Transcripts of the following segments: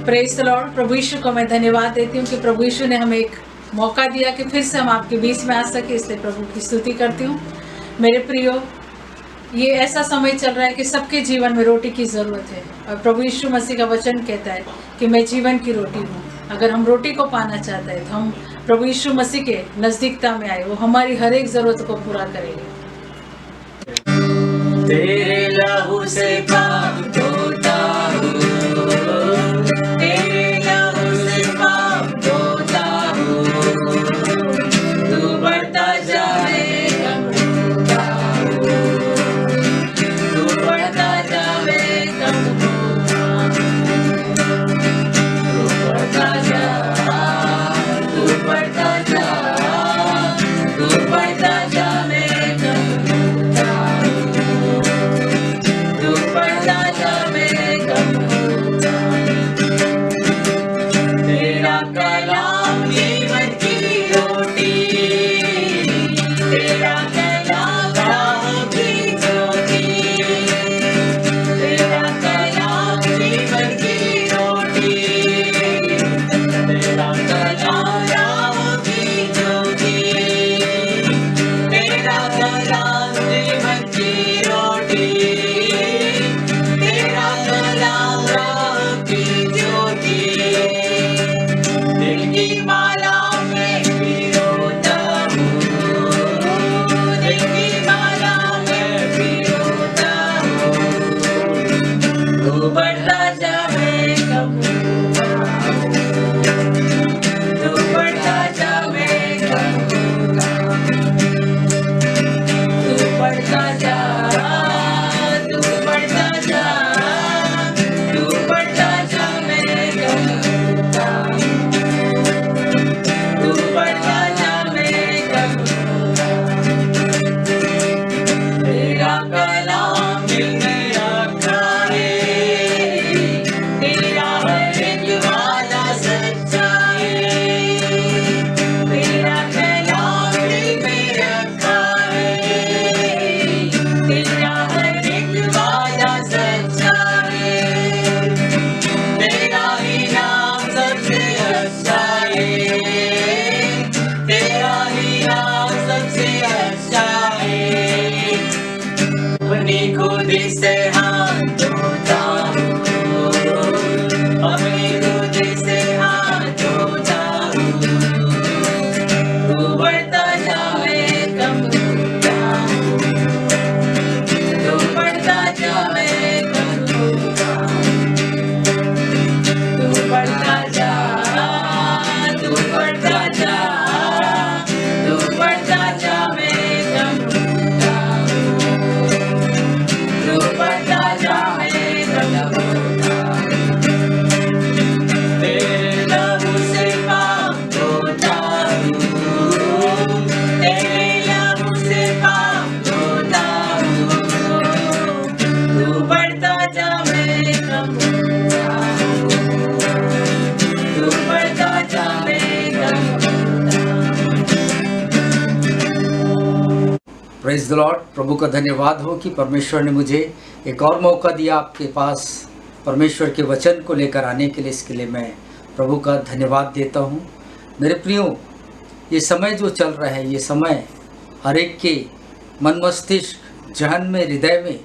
Praise the Lord. प्रभु यीशु को मैं धन्यवाद देती हूँ कि प्रभु यीशु ने हमें एक मौका दिया कि फिर से हम आपके बीच में आ सके, इसलिए प्रभु की स्तुति करती हूँ। मेरे प्रियो, ये ऐसा समय चल रहा है कि सबके जीवन में रोटी की ज़रूरत है और प्रभु यीशु मसीह का वचन कहता है कि मैं जीवन की रोटी हूँ। अगर हम रोटी को पाना चाहते हैं तो हम प्रभु यीशु मसीह के नज़दीकता में आए, वो हमारी हर एक ज़रूरत को पूरा करेंगे। तेरे लहू से पाप धोता हूँ, तेरे लहू से पाप धोता हूँ, तू बढ़ता जाएगा धोता हूँ, तू बढ़ता जाएगा धोता हूँ, तू बढ़ता जा, तू बढ़ता जा, तू बढ़ता जाएगा धोता हूँ, तू बढ़ता जाएगा धोता हूँ। तेरा कलाम जीवन की रोटी, तेरा कलाम राह की ज्योति, तेरा कलाम जीवन की रोटी, तेरा कलाम राह की ज्योति, तेरा कलाम जीवन की रोटी, तेरा कलाम राह की ज्योति। दिल की माला में पिरोता हूँ, दिल की माला में पिरोता हूँ, तू बढ़ता जाएगा धोता हूँ, तू बढ़ता जाएगा धोता हूँ, तू बढ़ता जा, तू बढ़ता जा, तू बढ़ता जाएगा धोता हूँ, तू बढ़ता जाएगा धोता हूँ। तेरा कलाम दिल में रखा है, तेरा हर एक वादा सच्चा है, तेरा कलाम दिल में रखा है, तेरा हर एक वादा सच्चा है, तेरा ही नाम सबसे अच्छा है, तेरा ही नाम सबसे अच्छा है। अपनी खुद से हाथ धोता हूँ, अपनी खुद से हाथ धोता हूँ, तू बढ़ता जाएगा धोता हूँ, तू बढ़ता जाएगा धोता हूँ, तू बढ़ता जा, तू बढ़ता जा, तू बढ़ता जाएगा धोता हूँ, तू बढ़ता जाएगा धोता हूँ। तेरे लहू से पाप धोता हूँ, तेरे लहू से पाप धोता हूँ, तू बढ़ता जाएगा धोता हूँ, तू बढ़ता जाएगा धोता हूँ। Praise the Lord. प्रभु का धन्यवाद हो कि परमेश्वर ने मुझे एक और मौका दिया आपके पास परमेश्वर के वचन को लेकर आने के लिए। इसके लिए मैं प्रभु का धन्यवाद देता हूँ। मेरे प्रियो, ये समय जो चल रहा है, ये समय हर एक के मन मस्तिष्क जहन में हृदय में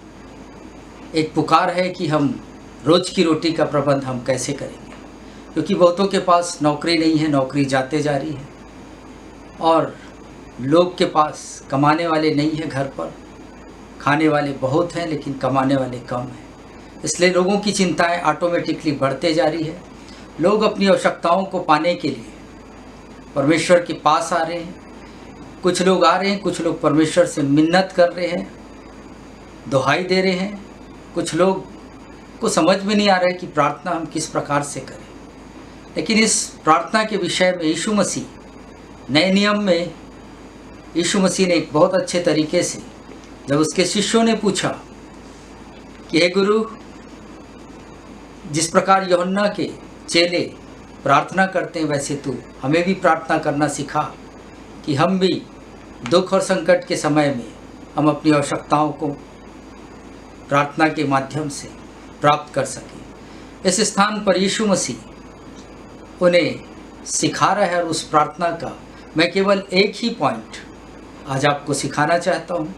एक पुकार है कि हम रोज़ की रोटी का प्रबंध हम कैसे करेंगे, क्योंकि बहुतों के पास नौकरी नहीं है, नौकरी जाते जा रही है, और लोग के पास कमाने वाले नहीं है, घर पर खाने वाले बहुत हैं लेकिन कमाने वाले कम हैं। इसलिए लोगों की चिंताएं ऑटोमेटिकली बढ़ते जा रही है। लोग अपनी आवश्यकताओं को पाने के लिए परमेश्वर के पास आ रहे हैं। कुछ लोग आ रहे हैं, कुछ लोग परमेश्वर से मिन्नत कर रहे हैं, दुहाई दे रहे हैं। कुछ लोग को समझ में नहीं आ रहा है कि प्रार्थना हम किस प्रकार से करें। लेकिन इस प्रार्थना के विषय में यीशु मसीह नए नियम में यीशु मसीह ने एक बहुत अच्छे तरीके से, जब उसके शिष्यों ने पूछा कि हे गुरु, जिस प्रकार यूहन्ना के चेले प्रार्थना करते हैं वैसे तू हमें भी प्रार्थना करना सिखा, कि हम भी दुख और संकट के समय में हम अपनी आवश्यकताओं को प्रार्थना के माध्यम से प्राप्त कर सकें। इस स्थान पर यीशु मसीह उन्हें सिखा रहा है। और उस प्रार्थना का मैं केवल एक ही पॉइंट आज आपको सिखाना चाहता हूँ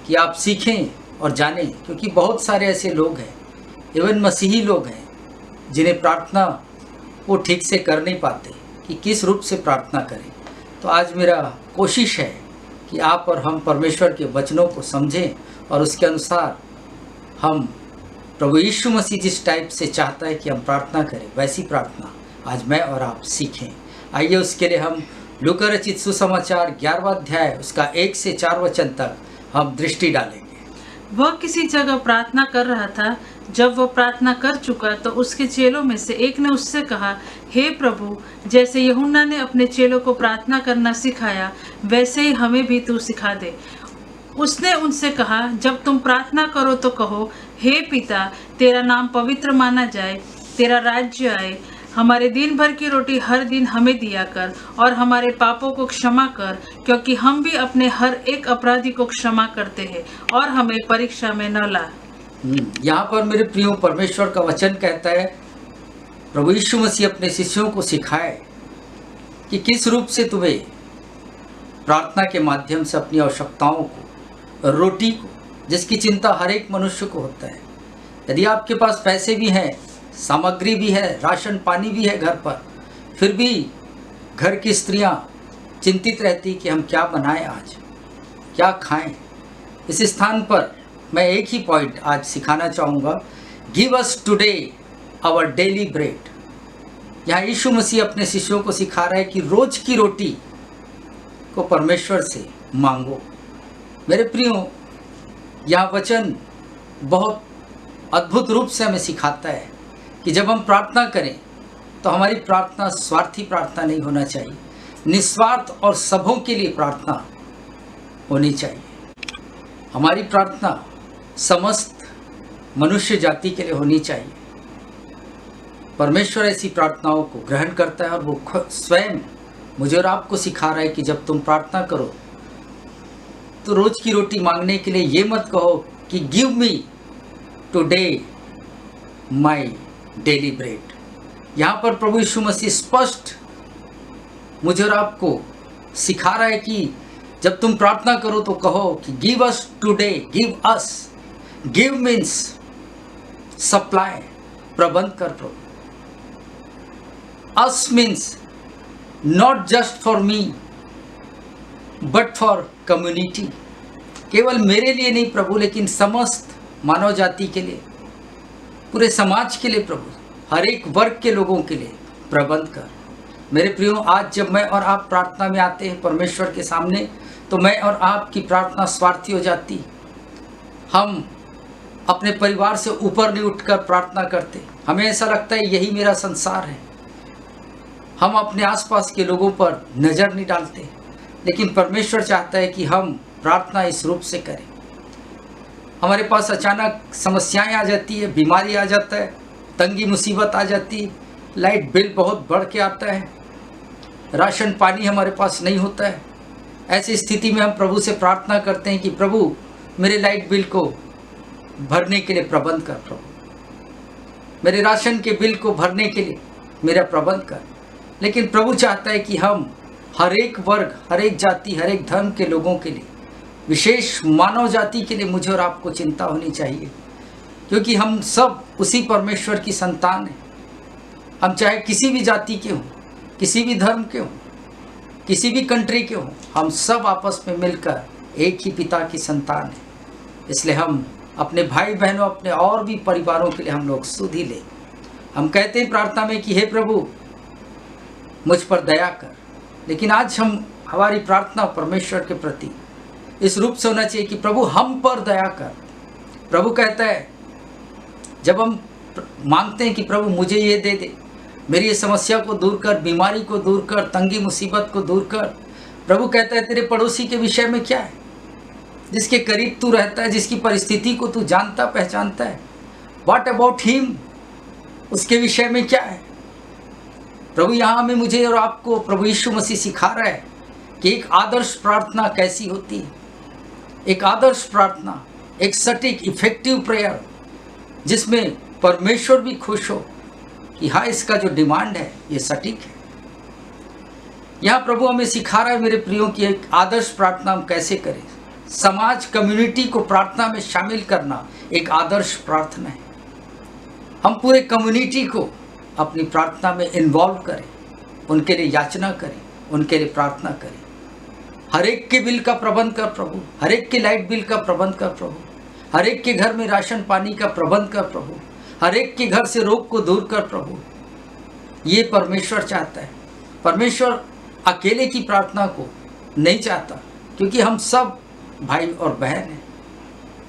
कि आप सीखें और जानें, क्योंकि बहुत सारे ऐसे लोग हैं, इवन मसीही लोग हैं, जिन्हें प्रार्थना वो ठीक से कर नहीं पाते कि किस रूप से प्रार्थना करें। तो आज मेरा कोशिश है कि आप और हम परमेश्वर के वचनों को समझें और उसके अनुसार हम प्रभु यीशु मसीह जिस टाइप से चाहता है कि हम प्रार्थना करें, वैसी प्रार्थना आज मैं और आप सीखें। आइए उसके लिए हम लूका रचित सुसमाचार 11वां अध्याय उसका 1 से 4 वचन तक हम दृष्टि डालेंगे। वह किसी जगह प्रार्थना कर रहा था। जब वह प्रार्थना कर चुका तो उसके चेलों में से एक ने उससे कहा, हे प्रभु, जैसे यूहन्ना ने अपने चेलों को प्रार्थना करना सिखाया, वैसे ही हमें भी तू सिखा दे। उसने उनसे कहा, जब तुम प्रार्थना करो तो कहो, हे पिता, तेरा नाम पवित्र माना जाए, तेरा राज्य आए, हमारे दिन भर की रोटी हर दिन हमें दिया कर, और हमारे पापों को क्षमा कर, क्योंकि हम भी अपने हर एक अपराधी को क्षमा करते हैं, और हमें परीक्षा में न ला। यहाँ पर मेरे प्रियो परमेश्वर का वचन कहता है, प्रभु यीशु मसीह अपने शिष्यों को सिखाए कि किस रूप से तुम्हें प्रार्थना के माध्यम से अपनी आवश्यकताओं को, रोटी को, जिसकी चिंता हर एक मनुष्य को होता है। यदि आपके पास पैसे भी हैं, सामग्री भी है, राशन पानी भी है घर पर, फिर भी घर की स्त्रियां चिंतित रहती कि हम क्या बनाएं, आज क्या खाएं। इस स्थान पर मैं एक ही पॉइंट आज सिखाना चाहूँगा, give us today our daily bread. यहाँ यीशु मसीह अपने शिष्यों को सिखा रहा है कि रोज की रोटी को परमेश्वर से मांगो। मेरे प्रियो, यह वचन बहुत अद्भुत रूप से हमें सिखाता है कि जब हम प्रार्थना करें तो हमारी प्रार्थना स्वार्थी प्रार्थना नहीं होना चाहिए, निस्वार्थ और सबों के लिए प्रार्थना होनी चाहिए। हमारी प्रार्थना समस्त मनुष्य जाति के लिए होनी चाहिए। परमेश्वर ऐसी प्रार्थनाओं को ग्रहण करता है और वो स्वयं मुझे और आपको सिखा रहा है कि जब तुम प्रार्थना करो तो रोज की रोटी मांगने के लिए ये मत कहो कि give me today my daily bread. यहाँ पर प्रभु यीशु मसीह स्पष्ट मुझे और आपको सिखा रहा है कि जब तुम प्रार्थना करो तो कहो कि give us today, give us. Give means supply, प्रबंध कर प्रभु। Us means not just for me but for community. केवल मेरे लिए नहीं प्रभु, लेकिन समस्त मानव जाति के लिए, पूरे समाज के लिए प्रभु, हर एक वर्ग के लोगों के लिए प्रबंध कर। मेरे प्रियो, आज जब मैं और आप प्रार्थना में आते हैं परमेश्वर के सामने, तो मैं और आपकी प्रार्थना स्वार्थी हो जाती। हम अपने परिवार से ऊपर नहीं उठकर प्रार्थना करते। हमें ऐसा लगता है यही मेरा संसार है। हम अपने आसपास के लोगों पर नज़र नहीं डालते, लेकिन परमेश्वर चाहता है कि हम प्रार्थना इस रूप से करें। हमारे पास अचानक समस्याएं आ जाती है, बीमारी आ जाता है, तंगी मुसीबत आ जाती है, लाइट बिल बहुत बढ़ के आता है, राशन पानी हमारे पास नहीं होता है। ऐसी स्थिति में हम प्रभु से प्रार्थना करते हैं कि प्रभु मेरे लाइट बिल को भरने के लिए प्रबंध कर, प्रभु मेरे राशन के बिल को भरने के लिए मेरा प्रबंध कर। लेकिन प्रभु चाहता है कि हम हर एक वर्ग, हर एक जाति, हर एक धर्म के लोगों के लिए, विशेष मानव जाति के लिए मुझे और आपको चिंता होनी चाहिए, क्योंकि हम सब उसी परमेश्वर की संतान हैं। हम चाहे किसी भी जाति के हों, किसी भी धर्म के हों, किसी भी कंट्री के हों, हम सब आपस में मिलकर एक ही पिता की संतान हैं। इसलिए हम अपने भाई बहनों, अपने और भी परिवारों के लिए हम लोग सुधि लें। हम कहते हैं प्रार्थना में कि हे प्रभु मुझ पर दया कर, लेकिन आज हमारी प्रार्थना परमेश्वर के प्रति इस रूप से होना चाहिए कि प्रभु हम पर दया कर। प्रभु कहता है, जब हम मांगते हैं कि प्रभु मुझे ये दे दे, मेरी ये समस्या को दूर कर, बीमारी को दूर कर, तंगी मुसीबत को दूर कर, प्रभु कहता है तेरे पड़ोसी के विषय में क्या है, जिसके करीब तू रहता है, जिसकी परिस्थिति को तू जानता पहचानता है, व्हाट अबाउट हिम, उसके विषय में क्या है। प्रभु यहाँ में मुझे और आपको प्रभु यीशु मसीह सिखा रहा है कि एक आदर्श प्रार्थना कैसी होती है। एक आदर्श प्रार्थना, एक सटीक इफेक्टिव प्रेयर, जिसमें परमेश्वर भी खुश हो कि हाँ, इसका जो डिमांड है ये सटीक है। यहाँ प्रभु हमें सिखा रहा है मेरे प्रियो की एक आदर्श प्रार्थना हम कैसे करें। समाज कम्युनिटी को प्रार्थना में शामिल करना एक आदर्श प्रार्थना है। हम पूरे कम्युनिटी को अपनी प्रार्थना में इन्वॉल्व करें, उनके लिए याचना करें, उनके लिए प्रार्थना करें। हर एक के बिल का प्रबंध कर प्रभु, हर एक के लाइट बिल का प्रबंध कर प्रभु, हर एक के घर में राशन पानी का प्रबंध कर प्रभु, हर एक के घर से रोग को दूर कर प्रभु। ये परमेश्वर चाहता है। परमेश्वर अकेले की प्रार्थना को नहीं चाहता, क्योंकि हम सब भाई और बहन हैं।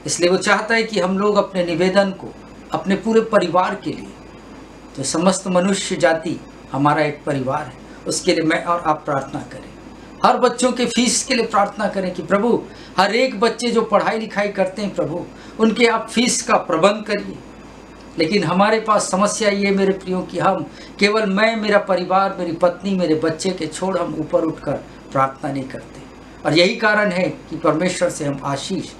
इसलिए वो चाहता है कि हम लोग अपने निवेदन को अपने पूरे परिवार के लिए, जो समस्त मनुष्य जाति हमारा एक परिवार है, उसके लिए मैं और आप प्रार्थना करें। हर बच्चों के फीस के लिए प्रार्थना करें कि प्रभु हर एक बच्चे जो पढ़ाई लिखाई करते हैं प्रभु, उनके आप फीस का प्रबंध करिए। लेकिन हमारे पास समस्या ये मेरे प्रियो कि हम केवल मैं, मेरा परिवार, मेरी पत्नी, मेरे बच्चे के छोड़ हम ऊपर उठकर प्रार्थना नहीं करते। और यही कारण है कि परमेश्वर से हम आशीष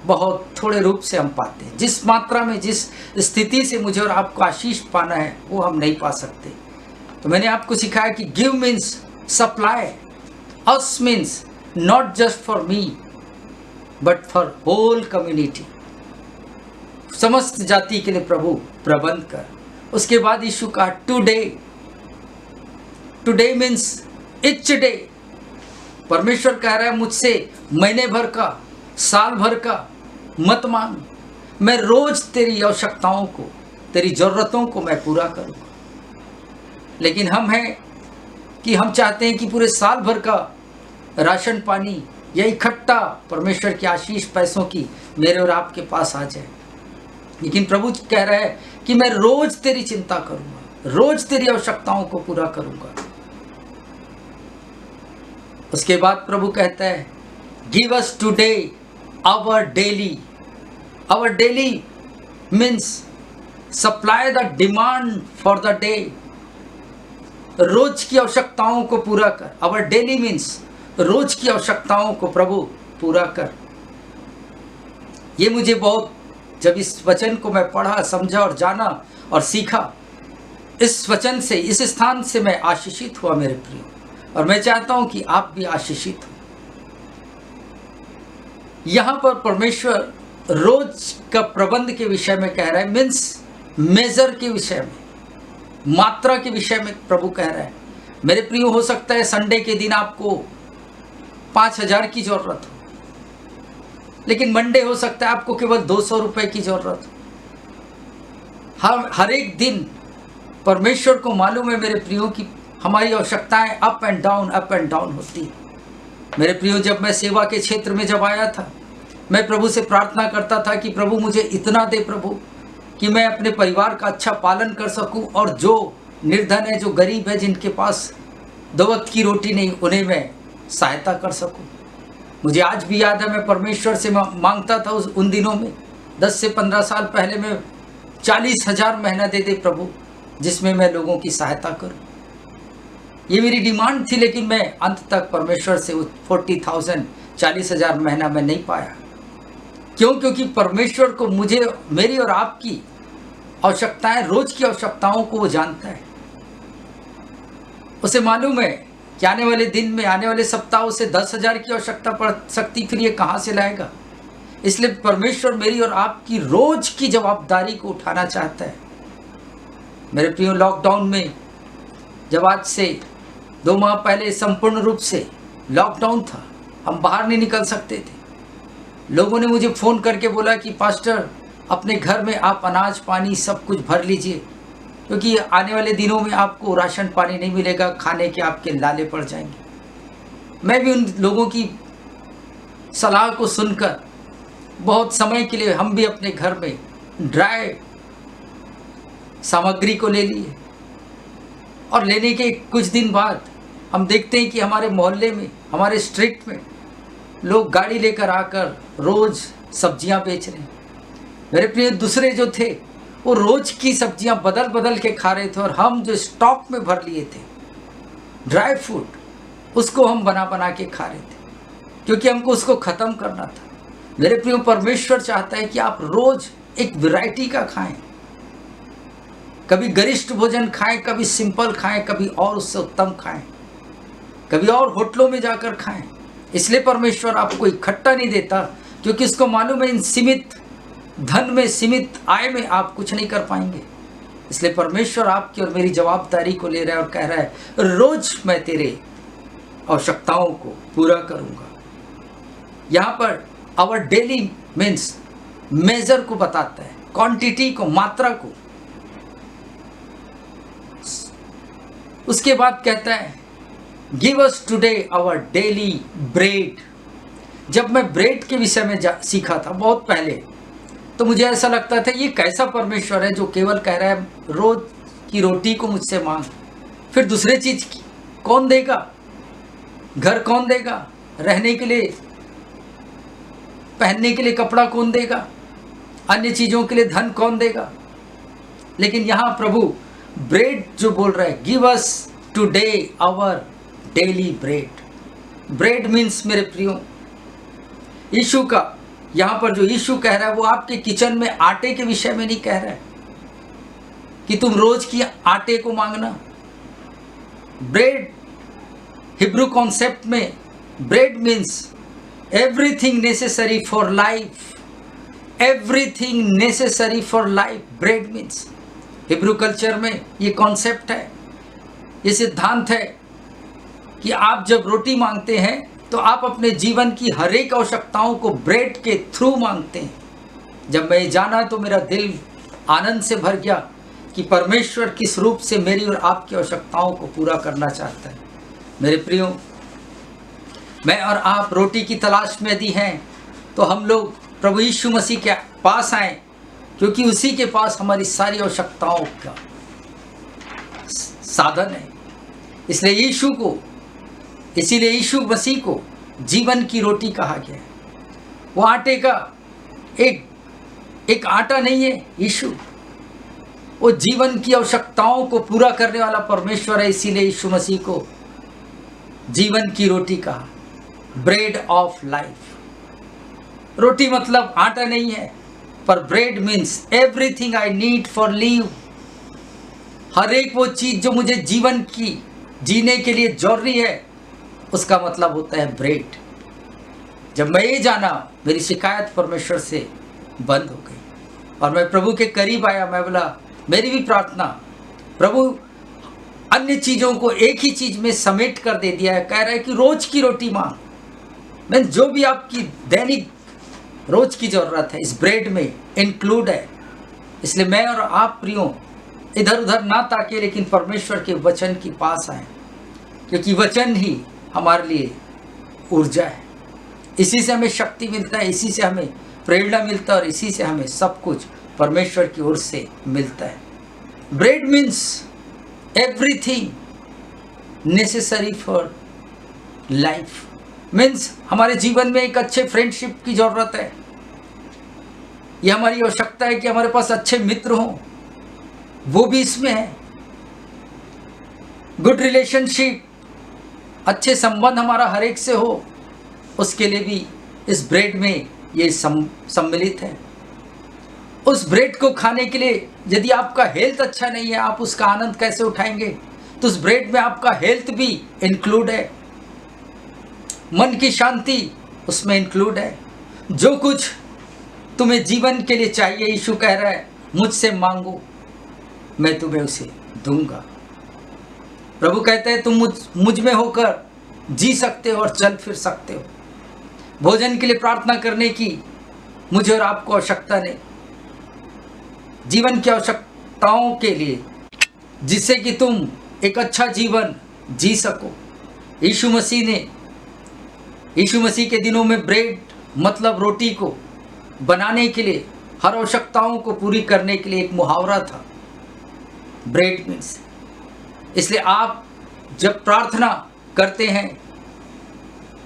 बहुत थोड़े रूप से हम पाते हैं। जिस मात्रा में, जिस स्थिति से मुझे और आपको आशीष पाना है वो हम नहीं पा सकते। तो मैंने आपको सिखाया कि give means supply, us means not just for me but for whole community. समस्त जाति के लिए प्रभु प्रबंध कर। उसके बाद यीशु का today, today means etch day. परमेश्वर कह रहा है मुझसे महीने भर का, साल भर का मत मांग, मैं रोज तेरी आवश्यकताओं को, तेरी जरूरतों को मैं पूरा करूँगा। लेकिन हम हैं कि हम चाहते हैं कि पूरे साल भर का राशन पानी या इकट्ठा परमेश्वर की आशीष पैसों की मेरे और आपके पास आ जाए। लेकिन प्रभु कह रहा है कि मैं रोज तेरी चिंता करूँगा, रोज तेरी आवश्यकताओं को पूरा करूँगा। उसके बाद प्रभु कहता है give us today our daily. Our daily means supply the demand for the day. रोज की आवश्यकताओं को पूरा कर। आवर डेली मीन्स रोज की आवश्यकताओं को प्रभु पूरा कर। ये मुझे बहुत, जब इस वचन को मैं पढ़ा, समझा और जाना और सीखा, इस वचन से, इस स्थान से मैं आशीषित हुआ मेरे प्रिय। और मैं चाहता हूं कि आप भी आशीषित हो। यहां पर परमेश्वर रोज का प्रबंध के विषय में कह रहा है, मीन्स मेजर के विषय में, मात्रा के विषय में प्रभु कह रहा है। मेरे प्रिय, हो सकता है संडे के दिन आपको 5,000 की जरूरत हो, लेकिन मंडे हो सकता है आपको केवल 200 रुपए की जरूरत हो। हर एक दिन परमेश्वर को मालूम है मेरे प्रियो की हमारी आवश्यकताएं अप एंड डाउन होती है। मेरे प्रियो, जब मैं सेवा के क्षेत्र में जब आया था, मैं प्रभु से प्रार्थना करता था कि प्रभु मुझे इतना दे प्रभु कि मैं अपने परिवार का अच्छा पालन कर सकूं, और जो निर्धन है, जो गरीब है, जिनके पास 2 वक्त की रोटी नहीं, उन्हें मैं सहायता कर सकूं। मुझे आज भी याद है, मैं परमेश्वर से मांगता था उन दिनों में, 10 से 15 साल पहले, मैं 40,000 महीना दे दे प्रभु, जिसमें मैं लोगों की सहायता करूं। ये मेरी डिमांड थी, लेकिन मैं अंत तक परमेश्वर से 40,000 40,000 महीना मैं नहीं पाया। क्यों? क्योंकि परमेश्वर को, मुझे, मेरी और आपकी आवश्यकताएं, रोज की आवश्यकताओं को वो जानता है। उसे मालूम है कि आने वाले दिन में, आने वाले सप्ताह से 10,000 की आवश्यकता पड़ सकती, फिर ये कहाँ से लाएगा। इसलिए परमेश्वर मेरी और आपकी रोज की जवाबदारी को उठाना चाहता है। मेरे प्रियो, लॉकडाउन में जब आज से 2 माह पहले संपूर्ण रूप से लॉकडाउन था, हम बाहर नहीं निकल सकते थे। लोगों ने मुझे फ़ोन करके बोला कि पास्टर, अपने घर में आप अनाज पानी सब कुछ भर लीजिए, क्योंकि आने वाले दिनों में आपको राशन पानी नहीं मिलेगा, खाने के आपके लाले पड़ जाएंगे। मैं भी उन लोगों की सलाह को सुनकर बहुत समय के लिए हम भी अपने घर में ड्राई सामग्री को ले लिए, और लेने के कुछ दिन बाद हम देखते हैं कि हमारे मोहल्ले में, हमारे स्ट्रीट में लोग गाड़ी लेकर आकर रोज़ सब्जियां बेच रहे हैं। मेरे प्रिय, दूसरे जो थे वो रोज़ की सब्जियां बदल बदल के खा रहे थे, और हम जो स्टॉक में भर लिए थे ड्राई फूड, उसको हम बना बना के खा रहे थे, क्योंकि हमको उसको ख़त्म करना था। मेरे प्रिय, परमेश्वर चाहता है कि आप रोज़ एक वैरायटी का खाएं। कभी गरिष्ठ भोजन खाएं, कभी सिंपल खाएं, कभी और उससे उत्तम खाएं, कभी और होटलों में जाकर खाएं। इसलिए परमेश्वर आपको इकट्ठा नहीं देता, क्योंकि उसको मालूम है इन सीमित धन में, सीमित आय में आप कुछ नहीं कर पाएंगे। इसलिए परमेश्वर आपकी और मेरी जवाबदारी को ले रहा है और कह रहा है रोज मैं तेरे आवश्यकताओं को पूरा करूंगा। यहाँ per hour daily means major को बताता है, क्वांटिटी को, मात्रा को। उसके बाद कहता है give us today our daily bread. जब मैं ब्रेड के विषय में सीखा था बहुत पहले, तो मुझे ऐसा लगता था ये कैसा परमेश्वर है जो केवल कह रहा है रोज की रोटी को मुझसे मांग, फिर दूसरे चीज की कौन देगा? घर कौन देगा? रहने के लिए, पहनने के लिए कपड़ा कौन देगा? अन्य चीजों के लिए धन कौन देगा? लेकिन यहाँ प्रभु ब्रेड जो बोल रहा है, give us today our daily bread. Bread means मेरे प्रियो यीशु का, यहाँ पर जो यीशु कह रहा है वो आपके किचन में आटे के विषय में नहीं कह रहा है कि तुम रोज की आटे को मांगना। ब्रेड हिब्रू कॉन्सेप्ट में bread means everything necessary for life, everything necessary for life. Bread means Hebrew culture में ये कॉन्सेप्ट है, ये सिद्धांत है कि आप जब रोटी मांगते हैं तो आप अपने जीवन की हर एक आवश्यकताओं को ब्रेड के थ्रू मांगते हैं। जब मैं जाना तो मेरा दिल आनंद से भर गया कि परमेश्वर किस रूप से मेरी और आपकी आवश्यकताओं को पूरा करना चाहता है। मेरे प्रियो, मैं और आप रोटी की तलाश में यदि हैं तो हम लोग प्रभु यीशु मसीह के पास आएं, क्योंकि उसी के पास हमारी सारी आवश्यकताओं का साधन है। इसलिए इसीलिए यीशु मसीह को जीवन की रोटी कहा गया है। वो आटे का एक आटा नहीं है यीशु, वो जीवन की आवश्यकताओं को पूरा करने वाला परमेश्वर है। इसीलिए यीशु मसीह को जीवन की रोटी कहा, ब्रेड ऑफ लाइफ। रोटी मतलब आटा नहीं है, पर bread means everything I need for live. हर एक वो चीज जो मुझे जीवन की जीने के लिए जरूरी है, उसका मतलब होता है ब्रेड। जब मैं ये जाना, मेरी शिकायत परमेश्वर से बंद हो गई और मैं प्रभु के करीब आया। मैं बोला, मेरी भी प्रार्थना, प्रभु अन्य चीज़ों को एक ही चीज़ में समेट कर दे दिया है। कह रहा है कि रोज की रोटी मांग। मैं जो भी आपकी दैनिक रोज की ज़रूरत है इस ब्रेड में इंक्लूड है। इसलिए मैं और आप प्रियो इधर उधर ना ताके, लेकिन परमेश्वर के वचन के पास आए, क्योंकि वचन ही हमारे लिए ऊर्जा है। इसी से हमें शक्ति मिलता है, इसी से हमें प्रेरणा मिलता है और इसी से हमें सब कुछ परमेश्वर की ओर से मिलता है। Bread means everything necessary for life. Means हमारे जीवन में एक अच्छे फ्रेंडशिप की ज़रूरत है। यह हमारी आवश्यकता है कि हमारे पास अच्छे मित्र हों, वो भी इसमें है। गुड रिलेशनशिप, अच्छे संबंध हमारा हर एक से हो, उसके लिए भी इस ब्रेड में ये सम्मिलित है। उस ब्रेड को खाने के लिए यदि आपका हेल्थ अच्छा नहीं है, आप उसका आनंद कैसे उठाएंगे? तो उस ब्रेड में आपका हेल्थ भी इंक्लूड है, मन की शांति उसमें इंक्लूड है। जो कुछ तुम्हें जीवन के लिए चाहिए, यीशु कह रहा है मुझसे मांगो, मैं तुम्हें उसे दूंगा। प्रभु कहते हैं तुम मुझ में होकर जी सकते हो और चल फिर सकते हो। भोजन के लिए प्रार्थना करने की मुझे और आपको आवश्यकता नहीं। जीवन की आवश्यकताओं के लिए, जिससे कि तुम एक अच्छा जीवन जी सको। यीशु मसीह के दिनों में ब्रेड मतलब रोटी को बनाने के लिए, हर आवश्यकताओं को पूरी करने के लिए एक मुहावरा था, ब्रेड मीन्स। इसलिए आप जब प्रार्थना करते हैं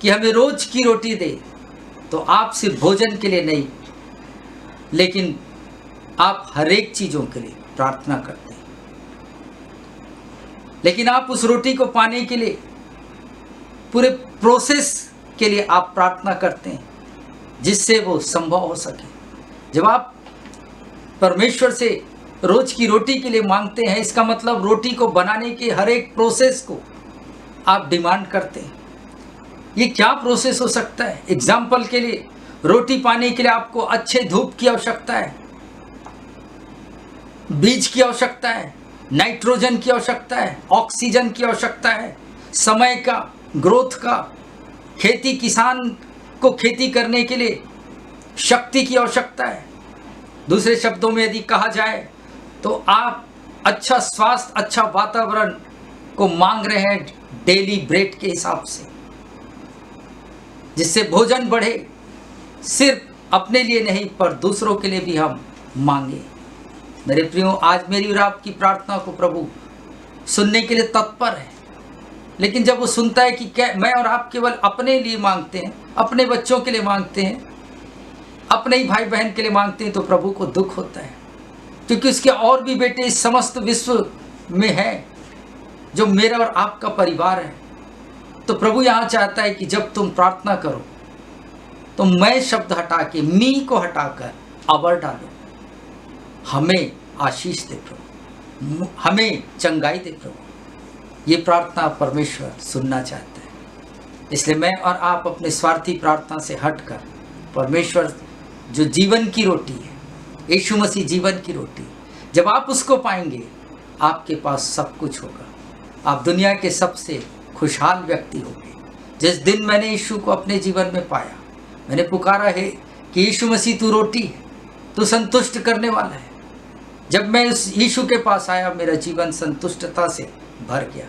कि हमें रोज की रोटी दे, तो आप सिर्फ भोजन के लिए नहीं, लेकिन आप हर एक चीज़ों के लिए प्रार्थना करते हैं। लेकिन आप उस रोटी को पाने के लिए, पूरे प्रोसेस के लिए आप प्रार्थना करते हैं, जिससे वो संभव हो सके। जब आप परमेश्वर से रोज की रोटी के लिए मांगते हैं, इसका मतलब रोटी को बनाने के हर एक प्रोसेस को आप डिमांड करते हैं। ये क्या प्रोसेस हो सकता है? एग्जाम्पल के लिए, रोटी पाने के लिए आपको अच्छे धूप की आवश्यकता है, बीज की आवश्यकता है, नाइट्रोजन की आवश्यकता है, ऑक्सीजन की आवश्यकता है, समय का, ग्रोथ का, खेती, किसान को खेती करने के लिए शक्ति की आवश्यकता है। दूसरे शब्दों में यदि कहा जाए तो आप अच्छा स्वास्थ्य, अच्छा वातावरण को मांग रहे हैं डेली ब्रेड के हिसाब से, जिससे भोजन बढ़े, सिर्फ अपने लिए नहीं पर दूसरों के लिए भी हम मांगे। मेरे प्रियो, आज मेरी और आपकी प्रार्थना को प्रभु सुनने के लिए तत्पर है, लेकिन जब वो सुनता है कि क्या मैं और आप केवल अपने लिए मांगते हैं, अपने बच्चों के लिए मांगते हैं, अपने ही भाई बहन के लिए मांगते हैं, तो प्रभु को दुख होता है, क्योंकि उसके और भी बेटे इस समस्त विश्व में हैं जो मेरा और आपका परिवार है। तो प्रभु यहाँ चाहता है कि जब तुम प्रार्थना करो तो मैं शब्द हटा के, मी को हटाकर अवर डालो। हमें आशीष दे प्रभु, हमें चंगाई दे प्रभु। ये प्रार्थना परमेश्वर सुनना चाहता है। इसलिए मैं और आप अपने स्वार्थी प्रार्थना से हटकर परमेश्वर जो जीवन की रोटी है, यीशु मसीह जीवन की रोटी, जब आप उसको पाएंगे आपके पास सब कुछ होगा। आप दुनिया के सबसे खुशहाल व्यक्ति होंगे। जिस दिन मैंने यीशु को अपने जीवन में पाया, मैंने पुकारा है कि यीशु मसीह तू रोटी है, तू संतुष्ट करने वाला है। जब मैं उस यीशु के पास आया, मेरा जीवन संतुष्टता से भर गया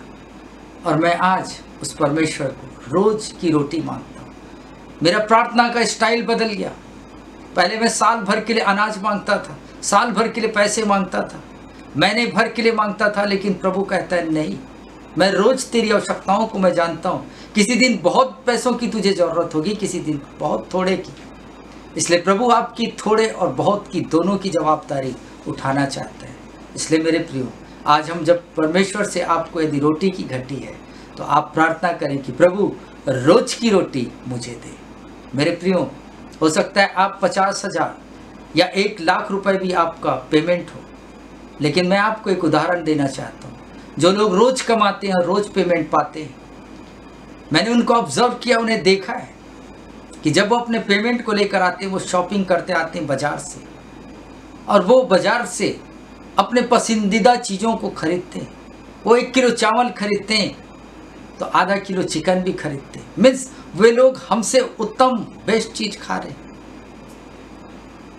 और मैं आज उस परमेश्वर को रोज की रोटी मांगता हूँ। मेरा प्रार्थना का स्टाइल बदल गया। पहले मैं साल भर के लिए अनाज मांगता था, साल भर के लिए पैसे मांगता था, महीने भर के लिए मांगता था, लेकिन प्रभु कहता है नहीं, मैं रोज तेरी आवश्यकताओं को मैं जानता हूँ। किसी दिन बहुत पैसों की तुझे ज़रूरत होगी, किसी दिन बहुत थोड़े की। इसलिए प्रभु आपकी थोड़े और बहुत की दोनों की जवाबदारी उठाना चाहते हैं। इसलिए मेरे प्रियो, आज हम जब परमेश्वर से आपको यदि रोटी की घटी है तो आप प्रार्थना करें कि प्रभु रोज की रोटी मुझे दे। मेरे प्रियो, हो सकता है आप 50,000 या 1,00,000 रुपए भी आपका पेमेंट हो, लेकिन मैं आपको एक उदाहरण देना चाहता हूँ। जो लोग रोज कमाते हैं और रोज पेमेंट पाते हैं, मैंने उनको ऑब्जर्व किया, उन्हें देखा है कि जब वो अपने पेमेंट को लेकर आते हैं, वो शॉपिंग करते आते हैं बाजार से, और वो बाजार से अपने पसंदीदा चीज़ों को खरीदते हैं। वो 1 किलो चावल खरीदते हैं तो आधा किलो चिकन भी खरीदते हैं। मीन्स वे लोग हमसे उत्तम बेस्ट चीज़ खा रहे हैं।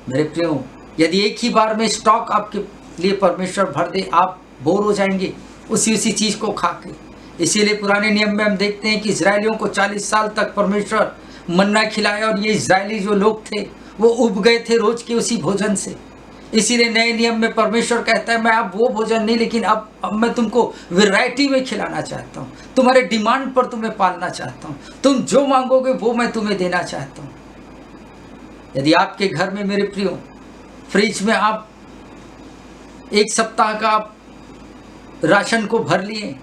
मेरे प्रियो, यदि एक ही बार में स्टॉक आपके लिए परमेश्वर भर दे, आप बोर हो जाएंगे उसी चीज़ को खा के। इसीलिए पुराने नियम में हम देखते हैं कि इजरायलियों को 40 साल तक परमेश्वर मन्ना खिलाया, और ये इजरायली जो लोग थे वो उब गए थे रोज के उसी भोजन से। इसीलिए नए नियम में परमेश्वर कहता है, मैं अब वो भोजन नहीं, लेकिन अब मैं तुमको वैरायटी में खिलाना चाहता हूँ, तुम्हारे डिमांड पर तुम्हें पालना चाहता हूँ, तुम जो मांगोगे वो मैं तुम्हें देना चाहता हूँ। यदि आपके घर में मेरे प्रियो फ्रिज में आप 1 सप्ताह का आप राशन को भर लिए,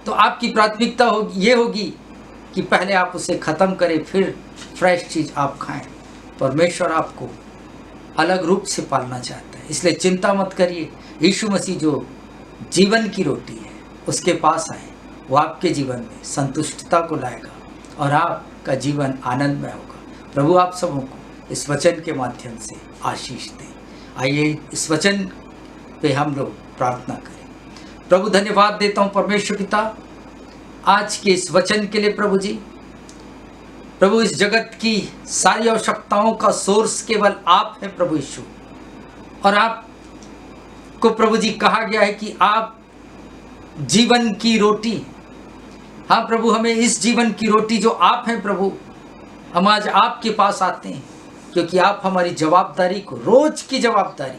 तो आपकी प्राथमिकता ये होगी कि पहले आप उसे ख़त्म करें, फिर फ्रेश चीज़ आप खाएं। परमेश्वर आपको अलग रूप से पालना चाहता है। इसलिए चिंता मत करिए। यीशु मसीह जो जीवन की रोटी है, उसके पास आए, वो आपके जीवन में संतुष्टता को लाएगा और आपका जीवन आनंदमय होगा। प्रभु आप सबों को इस वचन के माध्यम से आशीष दे। आइए इस वचन पे हम लोग प्रार्थना करें। प्रभु धन्यवाद देता हूँ परमेश्वर पिता आज के इस वचन के लिए। प्रभु जी, प्रभु इस जगत की सारी आवश्यकताओं का सोर्स केवल आप हैं प्रभु यीशु, और आप को प्रभु जी कहा गया है कि आप जीवन की रोटी। हाँ प्रभु, हमें इस जीवन की रोटी जो आप हैं प्रभु, हम आज आपके पास आते हैं क्योंकि आप हमारी जवाबदारी को, रोज की जवाबदारी,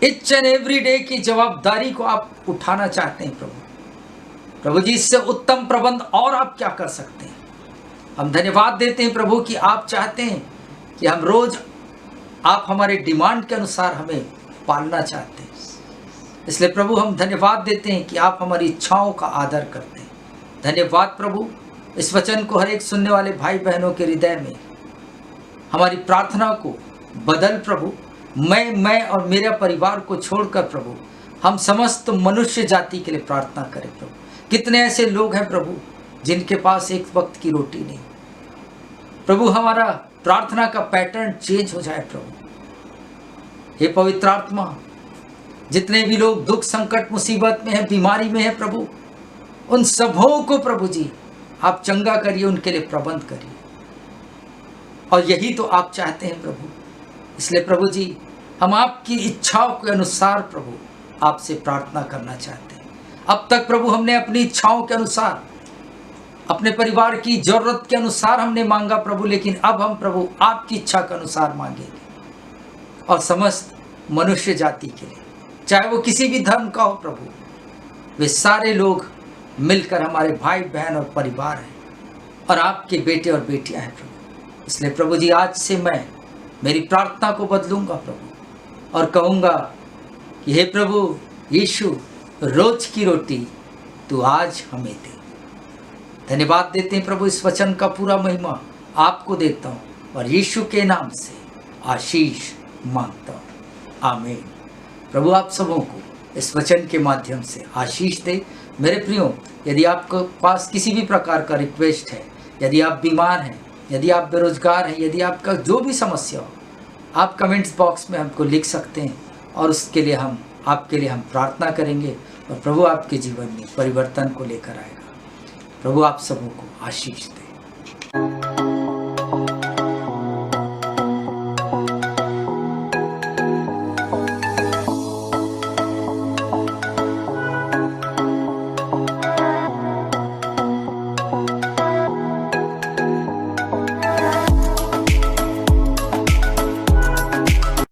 इच एंड एवरी डे की जवाबदारी को आप उठाना चाहते हैं प्रभु। प्रभु जी, इससे उत्तम प्रबंध और आप क्या कर सकते हैं। हम धन्यवाद देते हैं प्रभु कि आप चाहते हैं कि हम रोज, आप हमारे डिमांड के अनुसार हमें पालना चाहते हैं। इसलिए प्रभु हम धन्यवाद देते हैं कि आप हमारी इच्छाओं का आदर करते हैं। धन्यवाद प्रभु, इस वचन को हर एक सुनने वाले भाई बहनों के हृदय में हमारी प्रार्थना को बदल प्रभु, मैं और मेरा परिवार को छोड़कर प्रभु हम समस्त मनुष्य जाति के लिए प्रार्थना करें प्रभु। कितने ऐसे लोग हैं प्रभु जिनके पास एक वक्त की रोटी नहीं। प्रभु हमारा प्रार्थना का पैटर्न चेंज हो जाए प्रभु। हे पवित्र आत्मा, जितने भी लोग दुख संकट मुसीबत में हैं, बीमारी में हैं प्रभु, उन सबों को प्रभु जी आप चंगा करिए, उनके लिए प्रबंध करिए। और यही तो आप चाहते हैं प्रभु। इसलिए प्रभु जी हम आपकी इच्छाओं के अनुसार प्रभु आपसे प्रार्थना करना चाहते हैं। अब तक प्रभु हमने अपनी इच्छाओं के अनुसार, अपने परिवार की जरूरत के अनुसार हमने मांगा प्रभु, लेकिन अब हम प्रभु आपकी इच्छा के अनुसार मांगेंगे। और समस्त मनुष्य जाति के लिए, चाहे वो किसी भी धर्म का हो प्रभु, वे सारे लोग मिलकर हमारे भाई बहन और परिवार हैं और आपके बेटे और बेटियां हैं प्रभु। इसलिए प्रभु जी आज से मैं मेरी प्रार्थना को बदलूंगा प्रभु और कहूँगा कि हे प्रभु यीशु, रोज की रोटी तू आज हमें दे। धन्यवाद देते हैं प्रभु, इस वचन का पूरा महिमा आपको देता हूँ और यीशु के नाम से आशीष मांगता हूँ, आमीन। प्रभु आप सबों को इस वचन के माध्यम से आशीष दे। मेरे प्रियो, यदि आपके पास किसी भी प्रकार का रिक्वेस्ट है, यदि आप बीमार हैं, यदि आप बेरोजगार हैं, यदि आपका जो भी समस्या हो, आप कमेंट्स बॉक्स में हमको लिख सकते हैं और उसके लिए आपके लिए हम प्रार्थना करेंगे और प्रभु आपके जीवन में परिवर्तन को लेकर आएगा। प्रभु आप सबों को आशीष दे।